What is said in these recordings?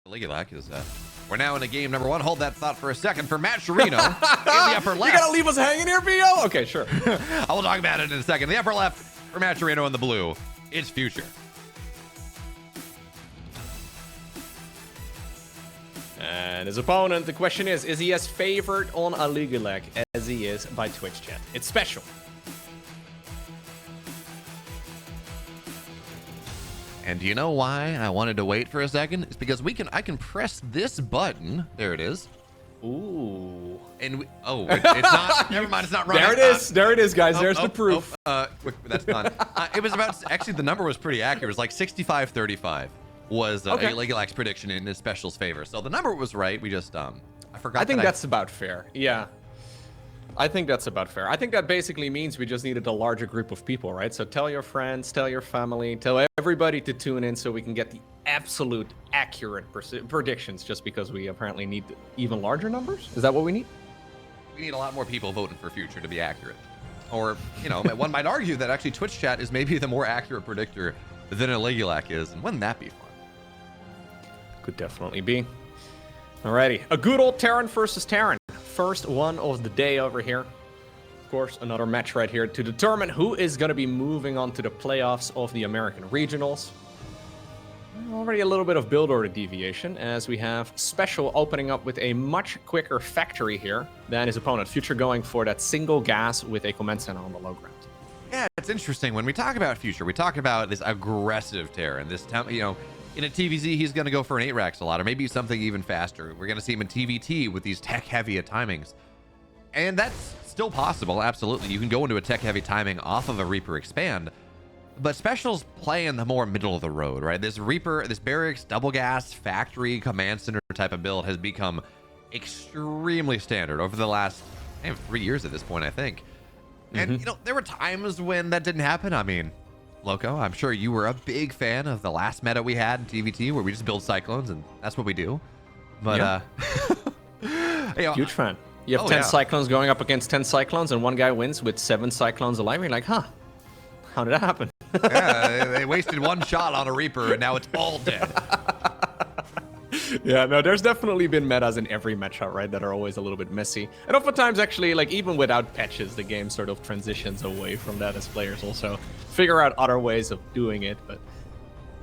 Ligulac is we're now in a game number 1. Hold that thought for a second for Matt Sharino in the upper left. You gotta leave us hanging here, BO? Okay, sure. I will talk about it in a second. The upper left for Matt Sharino in the blue. It's Future. And his opponent, the question is he as favored on a Ligulac as he is by Twitch chat? It's special. And do you know why I wanted to wait for a second? It's because I can press this button. There it is. Ooh. And it's not. Never mind. It's not running. There it is. There it is, guys. There's the proof. That's done. It was about. Actually, the number was pretty accurate. It was like 65-35 was Ligulac's prediction in his special's favor. So the number was right. We just I forgot. I think that's about fair. Yeah. I think that's about fair. I think that basically means we just needed a larger group of people, right? So tell your friends, tell your family, tell everybody to tune in so we can get the absolute accurate predictions, just because we apparently need even larger numbers. Is that what we need? We need a lot more people voting for Future to be accurate. Or, you know, one might argue that actually Twitch chat is maybe the more accurate predictor than a Ligulac is. And wouldn't that be fun? Could definitely be. Alrighty. A good old Terran versus Terran. First one of the day over here. Of course, another match right here to determine who is going to be moving on to the playoffs of the American Regionals. Already a little bit of build order deviation, as we have SpeCial opening up with a much quicker factory here than his opponent. Future going for that single gas with a command center on the low ground. Yeah, it's interesting. When we talk about Future, we talk about this aggressive Terran. This time, you know, in a TVZ, he's going to go for an 8-rack a lot, or maybe something even faster. We're going to see him in TVT with these tech-heavy timings. And that's still possible, absolutely. You can go into a tech-heavy timing off of a Reaper Expand, but SpeCial's playing the more middle of the road, right? This Reaper, this Barracks, double gas, factory, command center type of build has become extremely standard over the last 3 years at this point, I think. And, you know, there were times when that didn't happen. I mean, Loco, I'm sure you were a big fan of the last meta we had in TVT where we just build Cyclones, and that's what we do. But, you know, huge fan. You have 10 Cyclones going up against 10 Cyclones, and one guy wins with 7 Cyclones alive. You're like, huh, how did that happen? Yeah, they wasted one shot on a Reaper, and now it's all dead. Yeah, no, there's definitely been metas in every matchup, right, that are always a little bit messy. And oftentimes, actually, like, even without patches, the game sort of transitions away from that as players also figure out other ways of doing it. But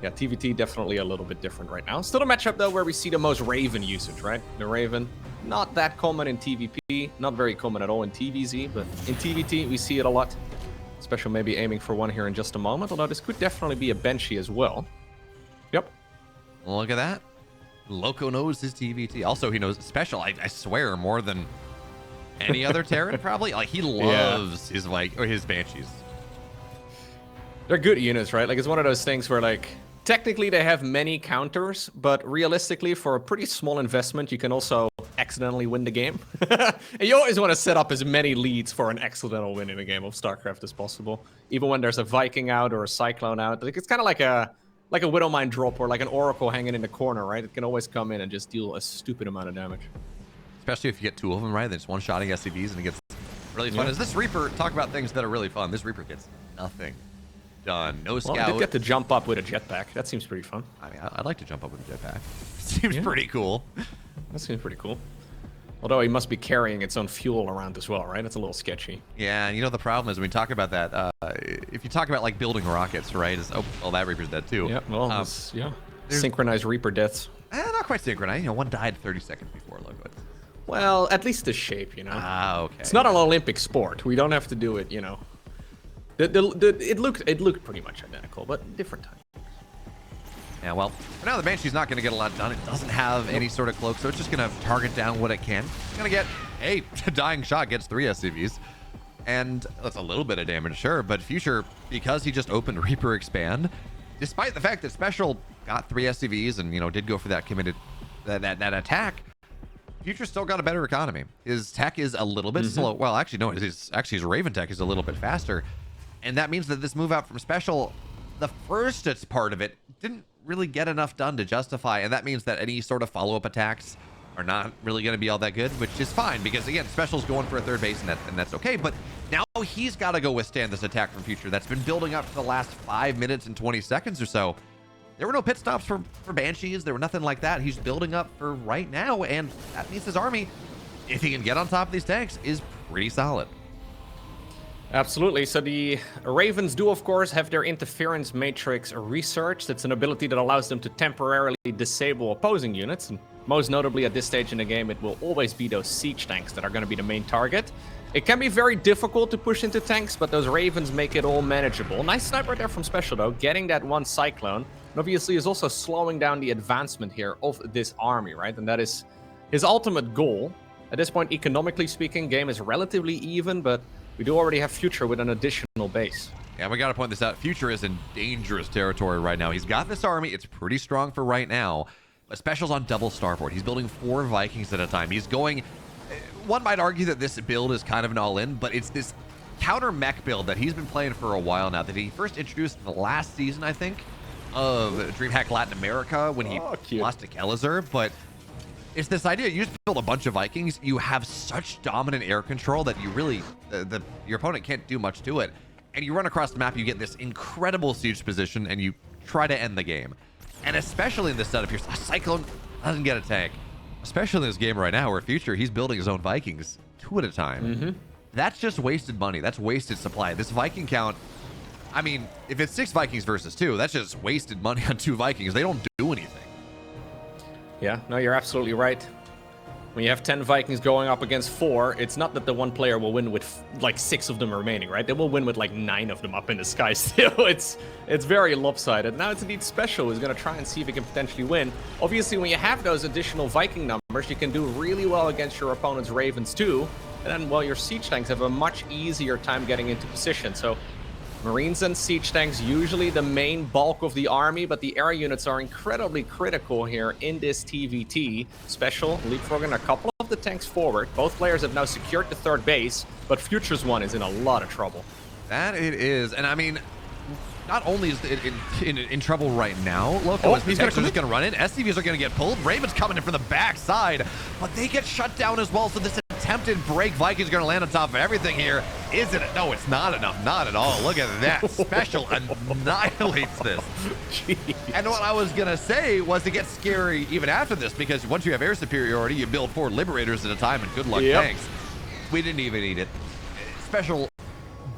yeah, TVT definitely a little bit different right now. Still a matchup, though, where we see the most Raven usage, right? The Raven, not that common in TVP, not very common at all in TVZ, but in TVT, we see it a lot. SpeCial maybe aiming for one here in just a moment, although this could definitely be a Banshee as well. Yep. Look at that. Loco knows his TVT. Also, he knows SpeCial, I swear, more than any other Terran, probably. Like, he loves his, like, or his Banshees. They're good units, right? Like, it's one of those things where, like, technically they have many counters, but realistically, for a pretty small investment, you can also accidentally win the game. And you always want to set up as many leads for an accidental win in a game of StarCraft as possible. Even when there's a Viking out or a Cyclone out. Like, it's kind of like a Widowmine drop or like an Oracle hanging in the corner, right? It can always come in and just deal a stupid amount of damage. Especially if you get 2 of them, right? They're just one-shotting SCVs and it gets really fun. Is this Reaper, talk about things that are really fun. This Reaper gets nothing done. No scout. Well, I did get to jump up with a jetpack. That seems pretty fun. I mean, I'd like to jump up with a jetpack. Seems pretty cool. That seems pretty cool. Although he must be carrying its own fuel around as well, right? That's a little sketchy. Yeah, and you know the problem is when we talk about that, if you talk about like building rockets, right? That Reaper's dead too. Yeah, well, synchronized Reaper deaths. Not quite synchronized. You know, one died 30 seconds before. Look. Well, at least the shape, you know. Ah, okay. It's not an Olympic sport. We don't have to do it, you know. It looked pretty much identical, but different time. Yeah, well, for now the Banshee's not going to get a lot done. It doesn't have any sort of cloak, so it's just going to target down what it can. It's going to get a dying shot, gets 3 SCVs. And that's a little bit of damage, sure, but Future, because he just opened Reaper Expand, despite the fact that SpeCial got 3 SCVs and, you know, did go for that committed, that attack, Future still got a better economy. His tech is a little bit slow. Well, actually, no, his Raven tech is a little bit faster. And that means that this move out from SpeCial, the first part of it didn't really get enough done to justify, and that means that any sort of follow-up attacks are not really going to be all that good, which is fine because again, SpeCial's going for a 3rd base, and that's okay. But now he's got to go withstand this attack from Future that's been building up for the last 5 minutes and 20 seconds or so. There were no pit stops for Banshees. There were nothing like that. He's building up for right now, and that means his army, if he can get on top of these tanks, is pretty solid. Absolutely. So the Ravens do, of course, have their interference matrix researched. It's an ability that allows them to temporarily disable opposing units. And most notably at this stage in the game, it will always be those siege tanks that are going to be the main target. It can be very difficult to push into tanks, but those Ravens make it all manageable. Nice sniper there from SpeCial, though, getting that one Cyclone. And obviously is also slowing down the advancement here of this army, right? And that is his ultimate goal. At this point, economically speaking, game is relatively even, but we do already have Future with an additional base. Yeah, we got to point this out. Future is in dangerous territory right now. He's got this army. It's pretty strong for right now. But SpeCial's on double starboard. He's building 4 Vikings at a time. He's going... One might argue that this build is kind of an all-in, but it's this counter mech build that he's been playing for a while now, that he first introduced in the last season, I think, of DreamHack Latin America when he lost to Kelazur. But it's this idea, you just build a bunch of Vikings, you have such dominant air control that you really, your opponent can't do much to it. And you run across the map, you get this incredible siege position, and you try to end the game. And especially in this setup here, Cyclone doesn't get a tank. Especially in this game right now where Future, he's building his own Vikings 2 at a time. That's just wasted money. That's wasted supply. This Viking count, I mean, if it's 6 Vikings versus 2, that's just wasted money on 2 Vikings. They don't do anything. Yeah, no, you're absolutely right. When you have 10 Vikings going up against 4, it's not that the one player will win with like 6 of them remaining, right? They will win with like 9 of them up in the sky still. It's very lopsided. Now it's indeed SpeCial who's going to try and see if he can potentially win. Obviously, when you have those additional Viking numbers, you can do really well against your opponent's Ravens too. And then, well, your siege tanks have a much easier time getting into position. So Marines and siege tanks usually the main bulk of the army, but the air units are incredibly critical here in this TVT. SpeCial leapfrogging a couple of the tanks forward. Both players have now secured the 3rd base, but Future's one is in a lot of trouble. That it is, and I mean, not only is it in trouble right now, Loco, he's just going to run in. SCVs are going to get pulled. Raven's coming in from the back side, but they get shut down as well, so this attempted break Vikings going to land on top of everything here. Isn't it? No, it's not enough. Not at all. Look at that. SpeCial annihilates this. Jeez. And what I was going to say was it gets scary even after this, because once you have air superiority, you build 4 Liberators at a time, and good luck tanks. We didn't even need it. SpeCial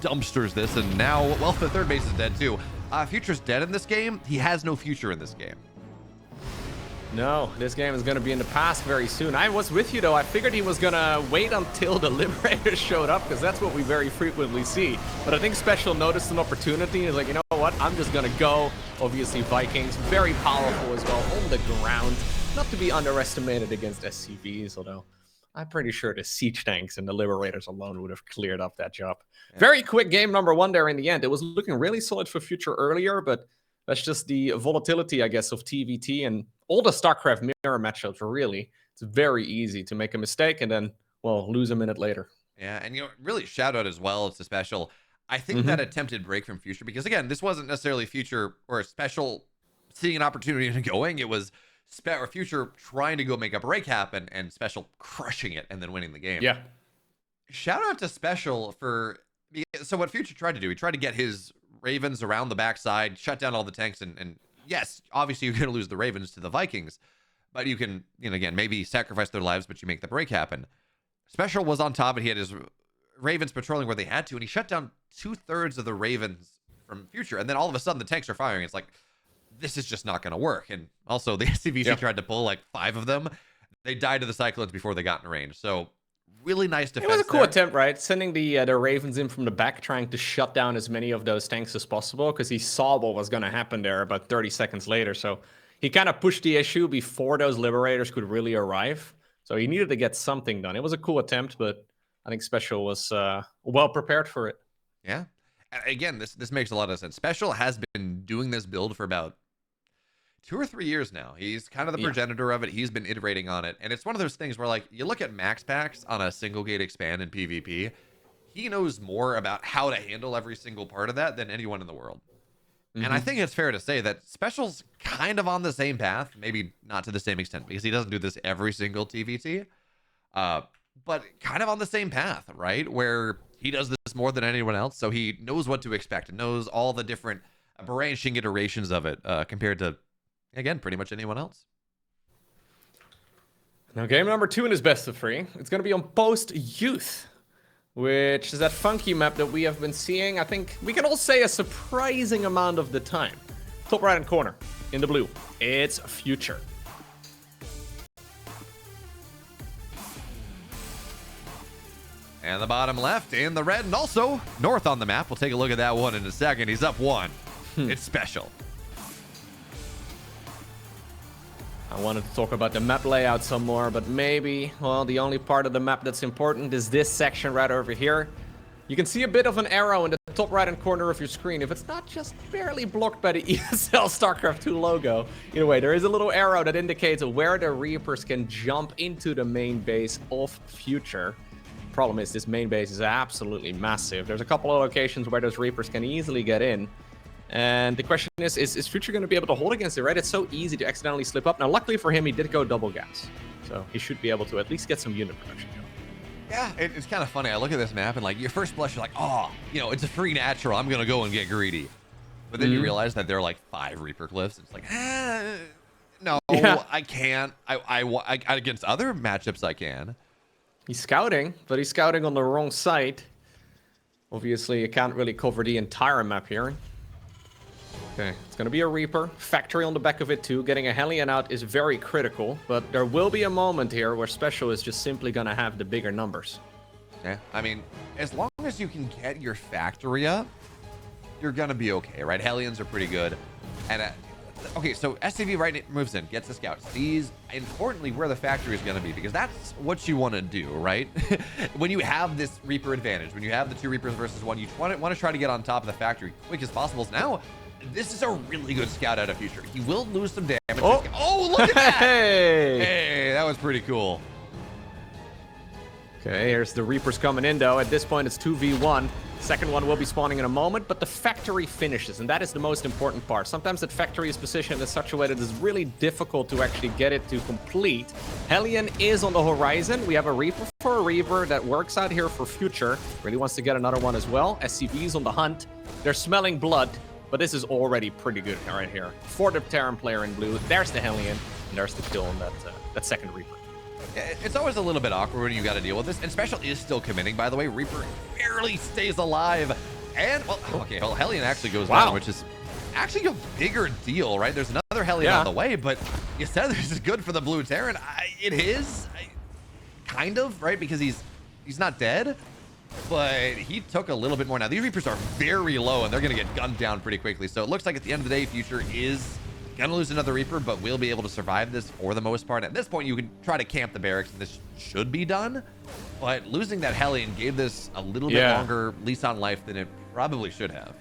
dumpsters this, and now, well, the 3rd base is dead too. Future's dead in this game. He has no future in this game. No, this game is going to be in the past very soon. I was with you, though. I figured he was going to wait until the Liberators showed up, because that's what we very frequently see. But I think SpeCial noticed an opportunity. He's like, you know what? I'm just going to go. Obviously, Vikings, very powerful as well on the ground. Not to be underestimated against SCVs, although I'm pretty sure the siege tanks and the Liberators alone would have cleared up that job. Yeah. Very quick game number 1 there in the end. It was looking really solid for Future earlier, but that's just the volatility, I guess, of TVT and all the StarCraft mirror matchups. Really, it's very easy to make a mistake and then, well, lose a minute later. Yeah, and really shout out as well to SpeCial. I think that attempted break from Future, because again, this wasn't necessarily Future or SpeCial seeing an opportunity and going. It was Future trying to go make a break happen and SpeCial crushing it and then winning the game. Yeah. Shout out to SpeCial for... So what Future tried to do, he tried to get his Ravens around the backside, shut down all the tanks, and yes, obviously you're going to lose the Ravens to the Vikings, but you can, again, maybe sacrifice their lives, but you make the break happen. SpeCial was on top, and he had his Ravens patrolling where they had to, and he shut down 2/3 of the Ravens from Future, and then all of a sudden the tanks are firing. It's like, this is just not going to work. And also the SCVC tried to pull like 5 of them. They died to the Cyclones before they got in range. So really nice defense. It was a cool attempt, right? Sending the Ravens in from the back, trying to shut down as many of those tanks as possible, because he saw what was going to happen there about 30 seconds later. So he kind of pushed the issue before those Liberators could really arrive. So he needed to get something done. It was a cool attempt, but I think SpeCial was well prepared for it. Yeah. Again, this makes a lot of sense. SpeCial has been doing this build for about 2 or 3 years now. He's kind of the progenitor of it. He's been iterating on it. And it's one of those things where, like, you look at Max Packs on a single gate expand in PvP, he knows more about how to handle every single part of that than anyone in the world. And I think it's fair to say that SpeCial's kind of on the same path, maybe not to the same extent, because he doesn't do this every single TVT, but kind of on the same path, right? Where he does this more than anyone else, so he knows what to expect and knows all the different branching iterations of it compared to Again, pretty much anyone else. Now, game number 2 in his best of 3. It's going to be on Post Youth, which is that funky map that we have been seeing, I think we can all say, a surprising amount of the time. Top right-hand corner, in the blue, it's Future. And the bottom left in the red, and also north on the map. We'll take a look at that one in a second. He's up 1. It's SpeCial. I wanted to talk about the map layout some more, but maybe, well, the only part of the map that's important is this section right over here. You can see a bit of an arrow in the top right-hand corner of your screen. If it's not just barely blocked by the ESL StarCraft 2 logo. Either way, there is a little arrow that indicates where the Reapers can jump into the main base of Future. Problem is, this main base is absolutely massive. There's a couple of locations where those Reapers can easily get in. And the question is Future going to be able to hold against it, right? It's so easy to accidentally slip up. Now, luckily for him, he did go double gas. So he should be able to at least get some unit production going. Yeah, it's kind of funny. I look at this map and like your first blush, you're like, oh, you know, it's a free natural. I'm going to go and get greedy. But then you realize that there are like 5 Reaper cliffs. It's like, no, yeah. I can't. I against other matchups, I can. He's scouting, but he's scouting on the wrong side. Obviously, you can't really cover the entire map here. Okay, it's going to be a Reaper. Factory on the back of it too. Getting a Hellion out is very critical, but there will be a moment here where SpeCial is just simply going to have the bigger numbers. Yeah, I mean, as long as you can get your factory up, you're going to be okay, right? Hellions are pretty good. And, okay, so SCV right moves in, gets the scout, sees, importantly, where the factory is going to be, because that's what you want to do, right? When you have this Reaper advantage, when you have the 2 Reapers versus 1, you want to try to get on top of the factory quick as possible. So now, this is a really good scout out of Future. He will lose some damage. Oh, look at that! Hey, that was pretty cool. Okay, here's the Reapers coming in, though. At this point, it's 2v1. Second one will be spawning in a moment, but the factory finishes, and that is the most important part. Sometimes that factory is positioned in such a way that it's really difficult to actually get it to complete. Hellion is on the horizon. We have a Reaper for a Reaper that works out here for Future. Really wants to get another one as well. SCV's on the hunt. They're smelling blood. But this is already pretty good right here. For the Terran player in blue, there's the Hellion, and there's the kill on that second Reaper. Yeah, it's always a little bit awkward when you got to deal with this. And SpeCial is still committing, by the way. Reaper barely stays alive. And, well, okay, well, Hellion actually goes down, which is actually a bigger deal, right? There's another Hellion on the way, but you said this is good for the blue Terran. It is, kind of, right? Because he's not dead. But he took a little bit more. Now, these Reapers are very low, and they're going to get gunned down pretty quickly. So it looks like at the end of the day, Future is going to lose another Reaper, but will be able to survive this for the most part. At this point, you can try to camp the barracks, and this should be done. But losing that Hellion gave this a little bit longer lease on life than it probably should have.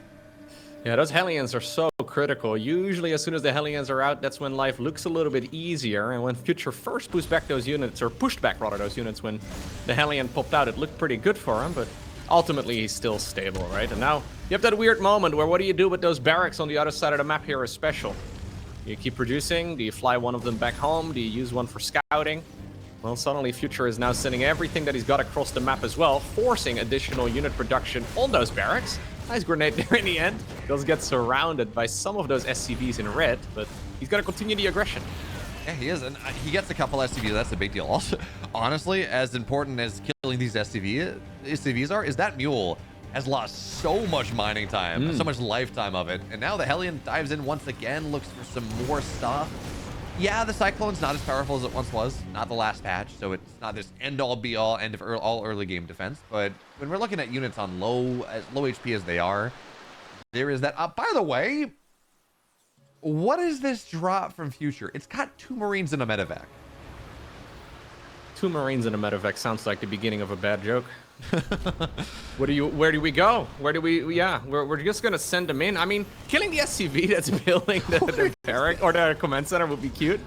Yeah, those Hellions are so critical. Usually, as soon as the Hellions are out, that's when life looks a little bit easier. And when Future first pushed back those units, or pushed back, rather, those units, when the Hellion popped out, it looked pretty good for him. But ultimately, he's still stable, right? And now, you have that weird moment where what do you do with those barracks on the other side of the map here is SpeCial. Do you keep producing? Do you fly one of them back home? Do you use one for scouting? Well, suddenly Future is now sending everything that he's got across the map as well, forcing additional unit production on those barracks. Nice grenade there in the end. Does get surrounded by some of those SCVs in red, but he's going to continue the aggression. Yeah, he is, and he gets a couple SCVs. That's a big deal. Also, honestly, as important as killing these SCVs are, is that Mule has lost so much mining time, so much lifetime of it. And now the Hellion dives in once again, looks for some more stuff. Yeah, the Cyclone's not as powerful as it once was. Not the last patch, so it's not this end-all, be-all, end of all early game defense. But when we're looking at units on low HP as they are, there is that. By the way, what is this drop from Future? It's got 2 Marines and a medevac. 2 Marines and a medevac sounds like the beginning of a bad joke. Where do we go? We're just gonna send them in. I mean, killing the SCV that's building the barrack or the command center would be cute.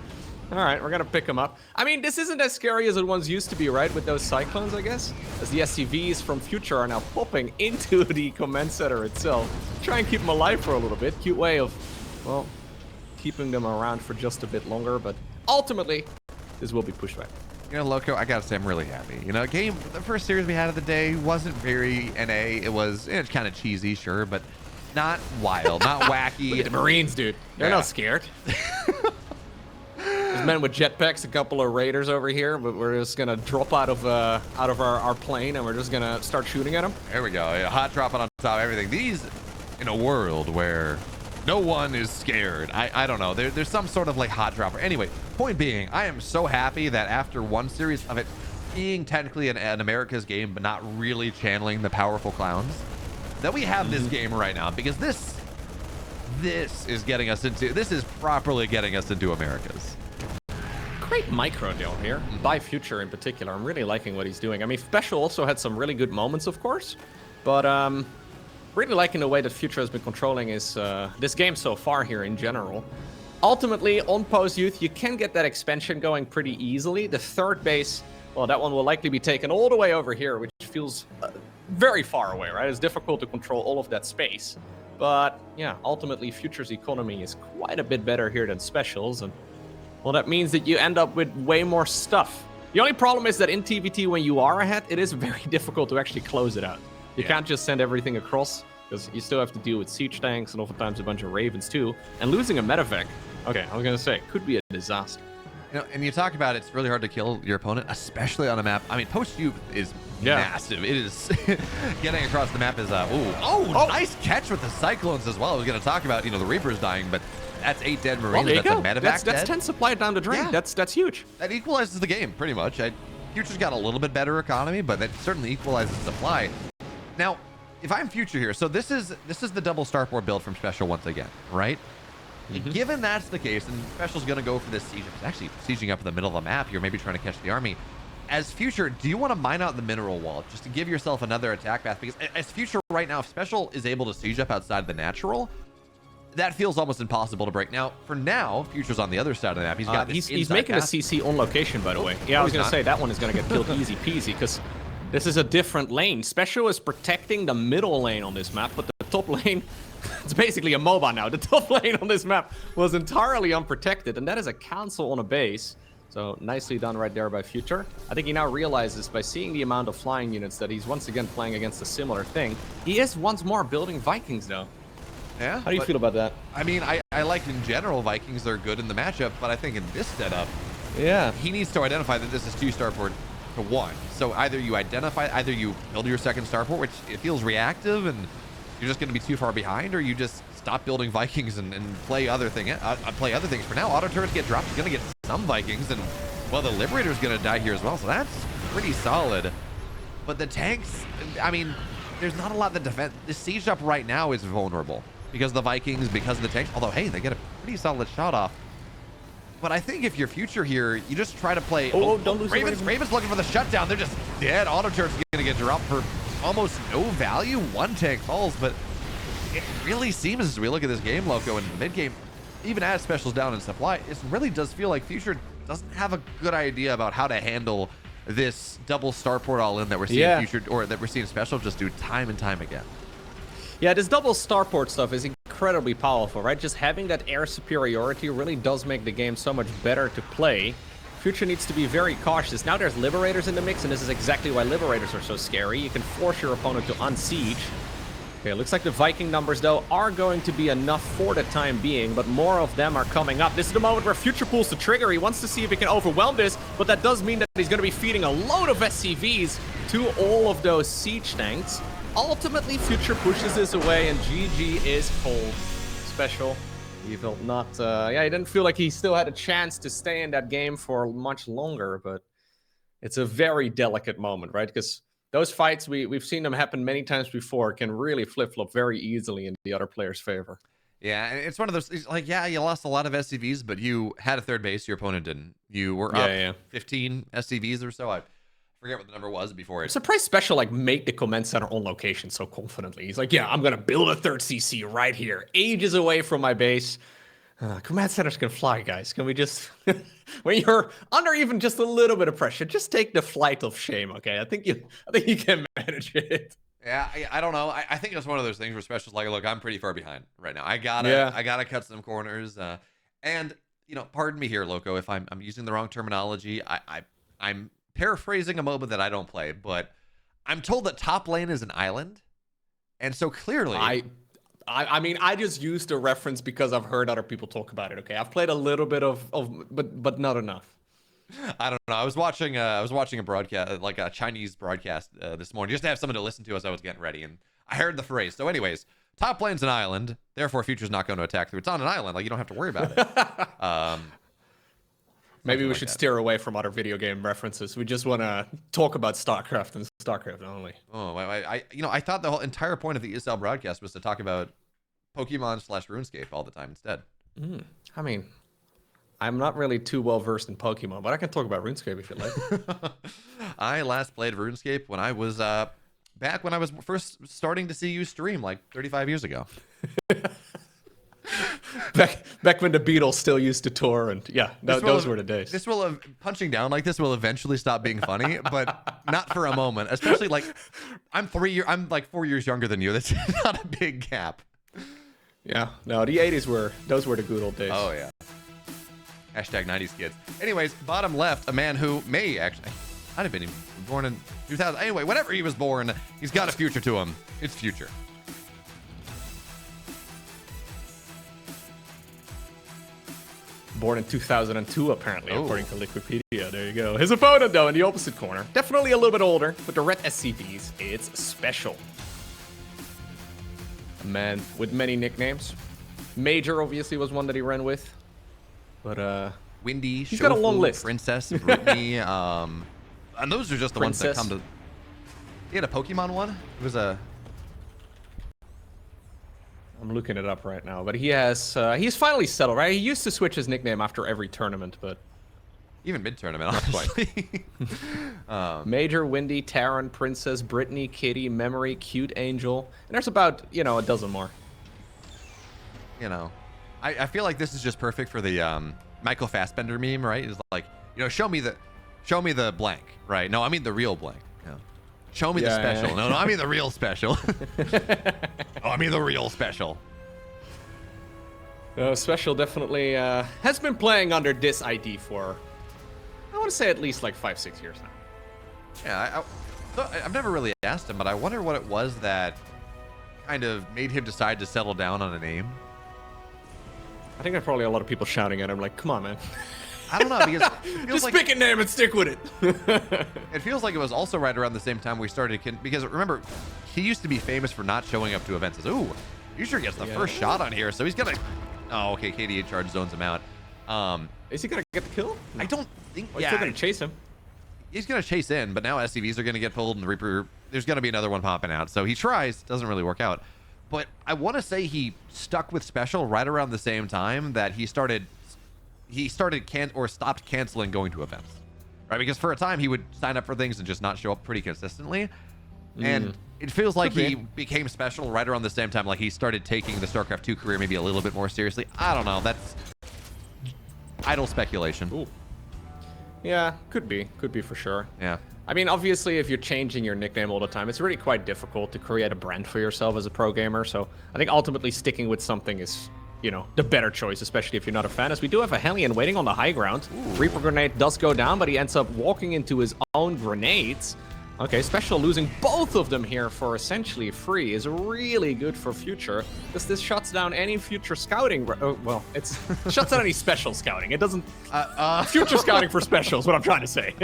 All right, we're gonna pick them up. I mean, this isn't as scary as it once used to be, right? With those Cyclones, I guess, as the SCVs from Future are now popping into the command center itself. Try and keep them alive for a little bit. Cute way of, well, keeping them around for just a bit longer, but ultimately, this will be pushed back. You know, Loco, I gotta say, I'm really happy. You know, the first series we had of the day wasn't very NA. It's kind of cheesy, sure, but not wild, not wacky. Look at the Marines, dude. They're not scared. men with jetpacks, a couple of raiders over here, but we're just gonna drop out of our plane and we're just gonna start shooting at them. There we go. Yeah, hot dropping on top of everything. These, in a world where no one is scared, I don't know. There's some sort of like hot dropper. Anyway, point being, I am so happy that after one series of it being technically an America's game, but not really channeling the powerful clowns, that we have this game right now, because this is getting us into, this is properly getting us into America's. Great micro deal here by Future in particular. I'm really liking what he's doing. I mean, SpeCial also had some really good moments, of course, but really liking the way that Future has been controlling this game so far here in general. Ultimately, on Post Youth, you can get that expansion going pretty easily. The third base, well, that one will likely be taken all the way over here, which feels very far away, right? It's difficult to control all of that space. But yeah, ultimately, Future's economy is quite a bit better here than SpeCial's, and well, that means that you end up with way more stuff. The only problem is that in TVT, when you are ahead, it is very difficult to actually close it out. You can't just send everything across, because you still have to deal with siege tanks and oftentimes a bunch of ravens too. And losing a medevac, okay, I was gonna say, could be a disaster. You know, and you talk about it's really hard to kill your opponent, especially on a map. I mean, Post Youth is massive. It is getting across the map is nice catch with the cyclones as well. I was going to talk about, you know, the Reapers dying, but that's 8 dead Marines. Well, that's a medevac. That's 10 supply down the drain. Yeah. That's huge. That equalizes the game pretty much. Future's got a little bit better economy, but that certainly equalizes supply. Now, if I'm Future here, so this is the double starport build from SpeCial once again, right? Given that's the case, and SpeCial's going to go for this siege, it's actually sieging up in the middle of the map here, maybe trying to catch the army. As Future, do you want to mine out the mineral wall just to give yourself another attack path? Because as Future right now, if SpeCial is able to siege up outside the natural, that feels almost impossible to break. Now, for now, Future's on the other side of the map. He's got this he's making a CC on location, by the way. Yeah, I was going to say that one is going to get killed easy peasy because this is a different lane. SpeCial is protecting the middle lane on this map, but the top lane... It's basically a MOBA now. The top lane on this map was entirely unprotected, and that is a council on a base. So nicely done right there by Future. I think he now realizes by seeing the amount of flying units that he's once again playing against a similar thing. He is once more building Vikings though. Yeah. How do you feel about that? I mean, I like in general Vikings are good in the matchup, but I think in this setup, he needs to identify that this is 2 starport to 1. So either you build your second starport, which it feels reactive and you're just going to be too far behind, or you just stop building Vikings and play other things. For now, auto turrets get dropped. He's going to get some Vikings, and well, the Liberator's going to die here as well. So that's pretty solid. But the tanks, I mean, there's not a lot that defend. The siege up right now is vulnerable because of the Vikings, because of the tanks. Although, hey, they get a pretty solid shot off. But I think if you're Future here, you just try to play. Don't lose Ravens. Ravens looking for the shutdown. They're just dead. Auto turrets going to get dropped for almost no value. 1 tank falls, but it really seems as we look at this game, Loco, in the mid game, even as SpeCial's down in supply, it really does feel like Future doesn't have a good idea about how to handle this double starport all in that we're seeing Future, or that we're seeing SpeCial just do time and time again. Yeah, this double starport stuff is incredibly powerful, right? Just having that air superiority really does make the game so much better to play. Future needs to be very cautious. Now there's Liberators in the mix, and this is exactly why Liberators are so scary. You can force your opponent to unsiege. Okay, it looks like the Viking numbers, though, are going to be enough for the time being, but more of them are coming up. This is the moment where Future pulls the trigger. He wants to see if he can overwhelm this, but that does mean that he's going to be feeding a load of SCVs to all of those siege tanks. Ultimately, Future pushes this away, and GG is cold. SpeCial. He felt not, he didn't feel like he still had a chance to stay in that game for much longer, but it's a very delicate moment, right? Because those fights, we've seen them happen many times before, can really flip-flop very easily in the other player's favor. Yeah, and it's one of those, like, yeah, you lost a lot of SCVs, but you had a third base, your opponent didn't. You were up 15 SCVs or so. I forget what the number was before it. I'm surprised SpeCial, like, made the command center on location so confidently. He's like, yeah, I'm going to build a third CC right here, ages away from my base. Command centers can fly, guys. Can we just, when you're under even just a little bit of pressure, just take the flight of shame, okay? I think you can manage it. Yeah, I don't know. I think it's one of those things where SpeCial's like, look, I'm pretty far behind right now. I gotta cut some corners. And you know, pardon me here, Loco, if I'm using the wrong terminology. I'm paraphrasing a MOBA that I don't play, but I'm told that top lane is an island, and so clearly I mean, I just used the reference because I've heard other people talk about it. Okay, I've played a little bit but not enough. I don't know. I was watching a broadcast, like a Chinese broadcast this morning, just to have someone to listen to as I was getting ready, and I heard the phrase. So, anyways, top lane's an island, therefore Future's not going to attack through. It's on an island, like you don't have to worry about it. Maybe we should steer away from other video game references. We just want to talk about StarCraft and StarCraft only. Oh, I thought the whole entire point of the ESL broadcast was to talk about Pokemon / RuneScape all the time instead. I mean, I'm not really too well versed in Pokemon, but I can talk about RuneScape if you like. I last played RuneScape when I was back when I was first starting to see you stream, like 35 years ago. back when the Beatles still used to tour, and yeah, those were the days. This will punching down like this will eventually stop being funny, but not for a moment. Especially like I'm like 4 years younger than you. That's not a big gap. Yeah, no, the 80s were the good old days. Oh yeah. Hashtag 90s kids. Anyways, bottom left, a man who may actually I'd have been born in 2000. Anyway, whenever he was born, he's got a future to him. It's Future. Born in 2002, apparently, according to Wikipedia. There you go. His opponent, though, in the opposite corner. Definitely a little bit older. With the red SCVs, it's SpeCial. A man with many nicknames. Major, obviously, was one that he ran with. But, Windy, he's got a long list. Princess, Brittany, and those are just the ones that come to... He had a Pokemon one? It was a... I'm looking it up right now, but he has he's finally settled, right? He used to switch his nickname after every tournament, but even mid-tournament, honestly. Major, Windy, Terran, Princess, Brittany, Kitty, Memory, Cute Angel, and there's about a dozen more. I feel like this is just perfect for the Michael Fassbender meme, right? It's like, show me the blank, right? No, I mean the real blank. Show me the special. No, I mean the real special. I mean the real special. SpeCial definitely has been playing under this ID for, I want to say, at least like 5-6 years now. Yeah, I've never really asked him, but I wonder what it was that kind of made him decide to settle down on a name. I think there's probably a lot of people shouting at him like, come on, man. I don't know, because it feels just pick a name and stick with it. It feels like it was also right around the same time we started, because remember, he used to be famous for not showing up to events. Ooh, Future gets the first shot on here, so he's gonna. Oh, okay, KDA charge zones him out. Is he gonna get the kill? I don't think. He's still gonna chase him. He's gonna chase in, but now SCVs are gonna get pulled, and the Reaper. There's gonna be another one popping out. So he tries, doesn't really work out. But I want to say he stuck with SpeCial right around the same time that he stopped canceling going to events, right? Because for a time he would sign up for things and just not show up pretty consistently, and it feels like he became SpeCial right around the same time. Like he started taking the StarCraft 2 career maybe a little bit more seriously. I don't know. That's idle speculation. Ooh. Yeah, could be for sure. Yeah. I mean, obviously, if you're changing your nickname all the time, it's really quite difficult to create a brand for yourself as a pro gamer. So I think ultimately sticking with something is, the better choice, especially if you're not a fan. As we do have a Hellion waiting on the high ground. Ooh. Reaper grenade does go down, but he ends up walking into his own grenades. Okay, SpeCial losing both of them here for essentially free is really good for Future, because this shuts down any Future scouting. Well, it shuts down any SpeCial scouting. It doesn't. Future scouting for SpeCial is what I'm trying to say.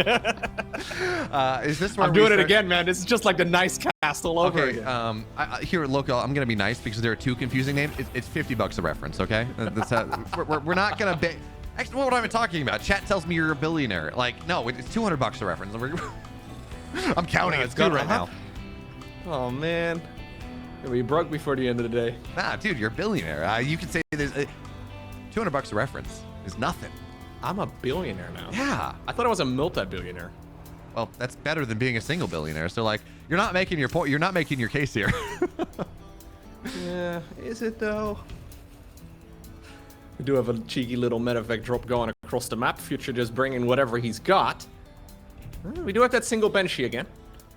Is this where I'm doing it again, man? This is just like the nice cast all over again. Here at Local, I'm gonna be nice because there are two confusing names. It's $50 a reference, okay? That's we're not gonna. Actually, what am I talking about? Chat tells me you're a billionaire. Like, no, it's $200 a reference. I'm counting. It's good right now. Oh man, we broke before the end of the day. Nah, dude, you're a billionaire. You can say there's $200 a reference is nothing. I'm a billionaire now. Yeah, I thought I was a multi-billionaire. Well, that's better than being a single billionaire. So like, you're not making your point. You're not making your case here. Yeah, is it though? We do have a cheeky little medevac drop going across the map. Future just bringing whatever he's got. We do have that single Banshee again.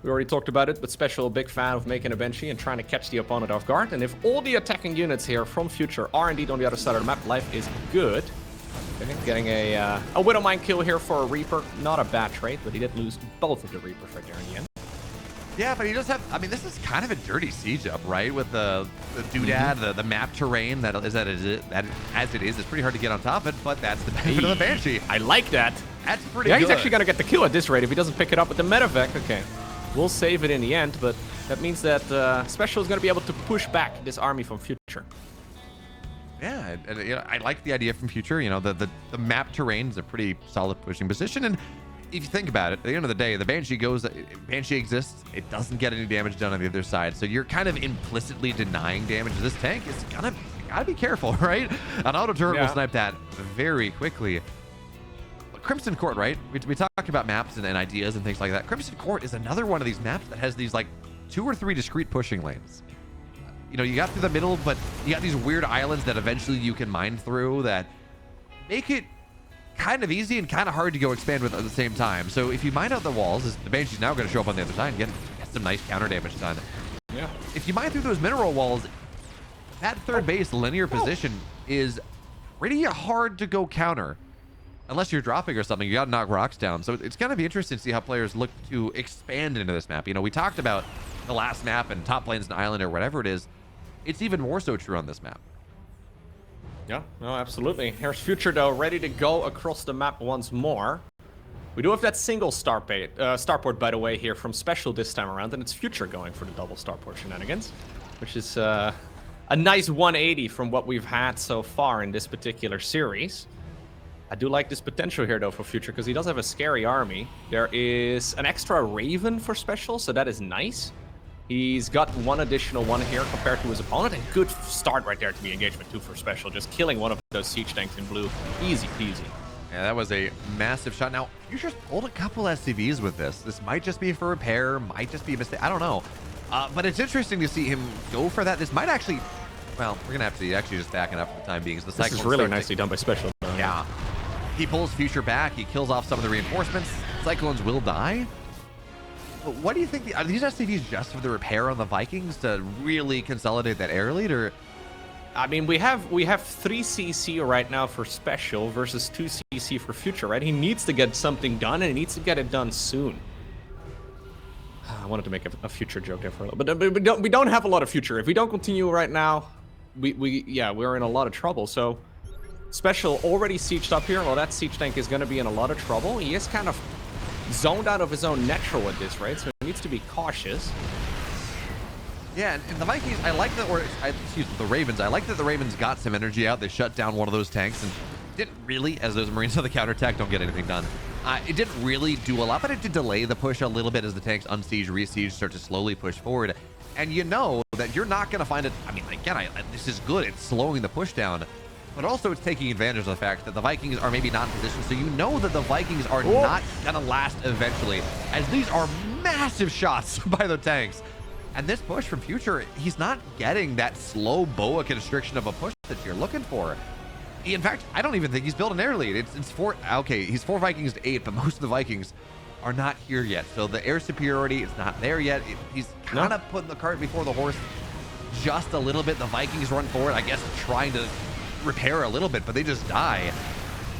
We already talked about it, but SpeCial, a big fan of making a Banshee and trying to catch the opponent off guard. And if all the attacking units here from Future are indeed on the other side of the map, life is good. Okay, getting a Widowmine kill here for a Reaper. Not a bad trade, but he did lose both of the Reapers right there in the end. Yeah, but you just have, I mean, this is kind of a dirty siege up, right? With the doodad, the map terrain that is as it is. It's pretty hard to get on top of it, but that's the benefit of the Banshee. I like that. That's pretty Yeah, good. he's actually going to get the kill at this rate if he doesn't pick it up with the Medivac. Okay, we'll save it in the end, but that means that SpeCial is going to be able to push back this army from Future. Yeah, and you know, I like the idea from Future. You know, the map terrain is a pretty solid pushing position, and if you think about it, at the end of the day, the Banshee exists. It doesn't get any damage done on the other side, so you're kind of implicitly denying damage to this tank. It's you gotta be careful, right? An auto turret will snipe that very quickly. But Crimson Court, right? We talked about maps and ideas and things like that. Crimson Court is another one of these maps that has these like 2 or 3 discrete pushing lanes. You know, you got through the middle, but you got these weird islands that eventually you can mine through that make it kind of easy and kind of hard to go expand with at the same time. So if you mine out the walls, the Banshee's now going to show up on the other side and get some nice counter damage done. Yeah. If you mine through those mineral walls, that third base linear position is pretty hard to go counter. Unless you're dropping or something, you got to knock rocks down. So it's going to be interesting to see how players look to expand into this map. You know, we talked about the last map and top lanes and island or whatever it is. It's even more so true on this map. Yeah, no, absolutely. Here's Future, though, ready to go across the map once more. We do have that single starport, by the way, here from SpeCial this time around, and it's Future going for the double starport shenanigans, which is a nice 180 from what we've had so far in this particular series. I do like this potential here, though, for Future, because he does have a scary army. There is an extra Raven for SpeCial, so that is nice. He's got one additional one here compared to his opponent. A good start right there to be engagement 2 for SpeCial. Just killing one of those siege tanks in blue. Easy peasy. Yeah, that was a massive shot. Now, Future's pulled a couple SCVs with this. This might just be for repair, might just be a mistake. I don't know. But it's interesting to see him go for that. This might actually, well, we're going to have to actually just back it up for the time being. The this is really nicely done by SpeCial. Yeah. He pulls Future back. He kills off some of the reinforcements. Cyclones will die. But what do you think? Are these SCVs just for the repair on the Vikings to really consolidate that air lead, or? I mean, we have 3 CC right now for SpeCial versus 2 CC for Future, right? He needs to get something done, and he needs to get it done soon. I wanted to make a Future joke there for a little, but we don't have a lot of Future. If we don't continue right now, we're in a lot of trouble. So SpeCial already sieged up here. Well, that siege tank is going to be in a lot of trouble. He is kind of zoned out of his own natural at this rate, so he needs to be cautious. Yeah, and the Vikings, I like that, excuse me, the Ravens, I like that the Ravens got some energy out. They shut down one of those tanks and didn't really, as those Marines on the counterattack don't get anything done. It didn't really do a lot, but it did delay the push a little bit as the tanks unsiege, re-siege, start to slowly push forward. And you know that you're not going to find it, I mean, again, this is good. It's slowing the push down. But also it's taking advantage of the fact that the Vikings are maybe not in position, so you know that the Vikings are not gonna last eventually, as these are massive shots by the tanks. And this push from Future, he's not getting that slow boa constriction of a push that you're looking for. In fact, I don't even think he's built an air lead. It's 4, okay, he's 4 Vikings to 8, but most of the Vikings are not here yet. So the air superiority is not there yet. He's kind of putting the cart before the horse just a little bit. The Vikings run forward, I guess, trying to repair a little bit, but they just die.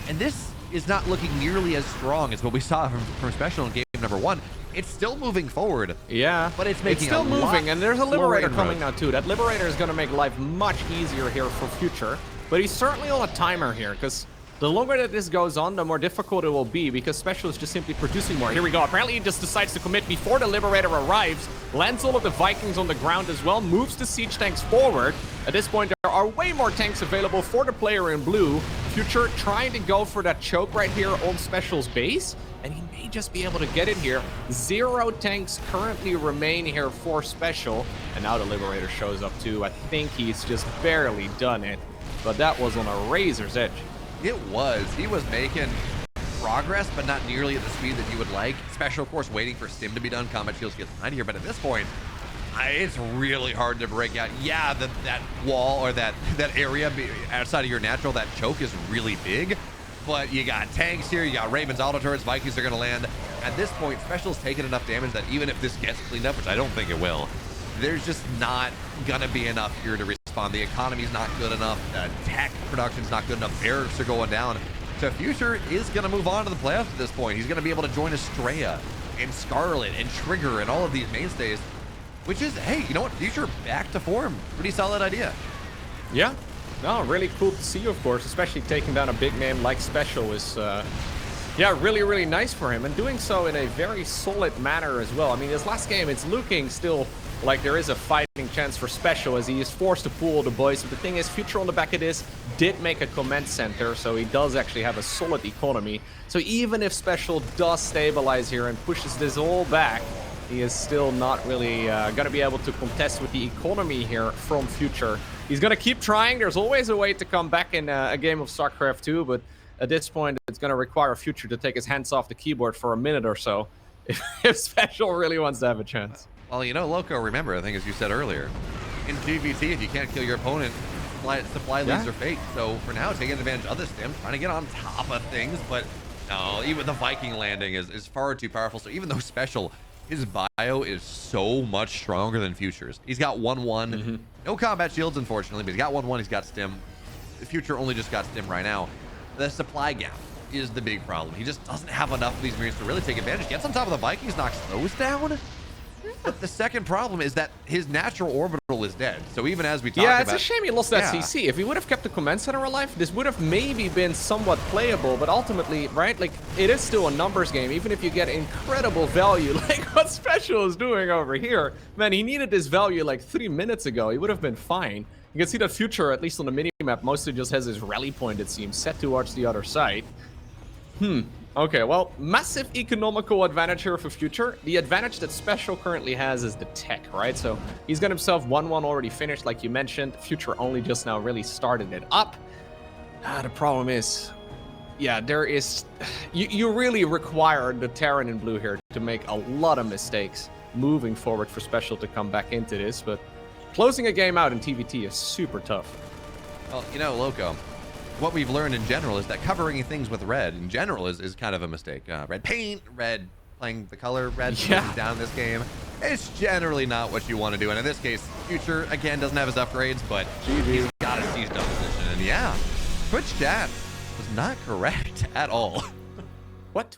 And this is not looking nearly as strong as what we saw from SpeCial in game number 1. It's still moving forward. Yeah, but it's making still moving, and there's a Liberator coming now too. That Liberator is going to make life much easier here for Future, but he's certainly on a timer here, because the longer that this goes on, the more difficult it will be, because SpeCial is just simply producing more. Here we go. Apparently he just decides to commit before the Liberator arrives, lands all of the Vikings on the ground as well, moves the siege tanks forward. At this point, there are way more tanks available for the player in blue. Future trying to go for that choke right here on SpeCial's base, and he may just be able to get it here. 0 tanks currently remain here for SpeCial, and now the Liberator shows up too. I think he's just barely done it, but that was on a razor's edge. It was. He was making progress, but not nearly at the speed that you would like. SpeCial, of course, waiting for Stim to be done. Combat Shields gets behind here, but at this point, it's really hard to break out. Yeah, that wall or that area outside of your natural, that choke is really big, but you got tanks here, you got Ravens, auto turrets, Vikings are going to land. At this point, SpeCial's taken enough damage that even if this gets cleaned up, which I don't think it will, there's just not going to be enough here to respond. The economy's not good enough. Tech production's not good enough. Barracks are going down. So Future is going to move on to the playoffs at this point. He's going to be able to join Estrella and Scarlet and Trigger and all of these mainstays, which is, hey, you know what? Future back to form. Pretty solid idea. Yeah. No, really cool to see, of course, especially taking down a big name like SpeCial is, yeah, really, really nice for him, and doing so in a very solid manner as well. I mean, this last game, it's looking still like there is a fighting chance for SpeCial as he is forced to pull the boys. But the thing is, Future on the back of this did make a command center, so he does actually have a solid economy. So even if SpeCial does stabilize here and pushes this all back, he is still not really going to be able to contest with the economy here from Future. He's going to keep trying. There's always a way to come back in a game of StarCraft 2, but at this point, it's going to require Future to take his hands off the keyboard for a minute or so if SpeCial really wants to have a chance. Well, you know, Loco, remember, I think as you said earlier, in GVT, if you can't kill your opponent, supply leads are fake. So for now, taking advantage of this stim, trying to get on top of things, but no, even the Viking landing is far too powerful. So even though SpeCial, his bio is so much stronger than Future's. He's got 1-1. No combat shields, unfortunately, but he's got 1-1. He's got stim. The Future only just got stim right now. The supply gap is the big problem. He just doesn't have enough of these Marines to really take advantage. Gets on top of the Vikings, knocks those down. But the second problem is that his natural orbital is dead. So even as we talk about... Yeah, it's a shame he lost that CC. If he would have kept the command center alive, this would have maybe been somewhat playable. But ultimately, right, like, it is still a numbers game. Even if you get incredible value, like what SpeCial is doing over here. Man, he needed this value like 3 minutes ago. He would have been fine. You can see that Future, at least on the mini-map, mostly just has his rally point, it seems, set towards the other side. Okay, well, massive economical advantage here for Future. The advantage that SpeCial currently has is the tech, right? So he's got himself 1-1 already finished, like you mentioned. Future only just now really started it up. The problem is, yeah, there is... You really require the Terran in blue here to make a lot of mistakes moving forward for SpeCial to come back into this, but closing a game out in TVT is super tough. Well, you know, Loco, what we've learned in general is that covering things with red in general is kind of a mistake. Red paint, red playing the color red down this game. It's generally not what you want to do. And in this case, Future, again, doesn't have his upgrades, but he's got a siege down position. And yeah, Twitch chat was not correct at all. What?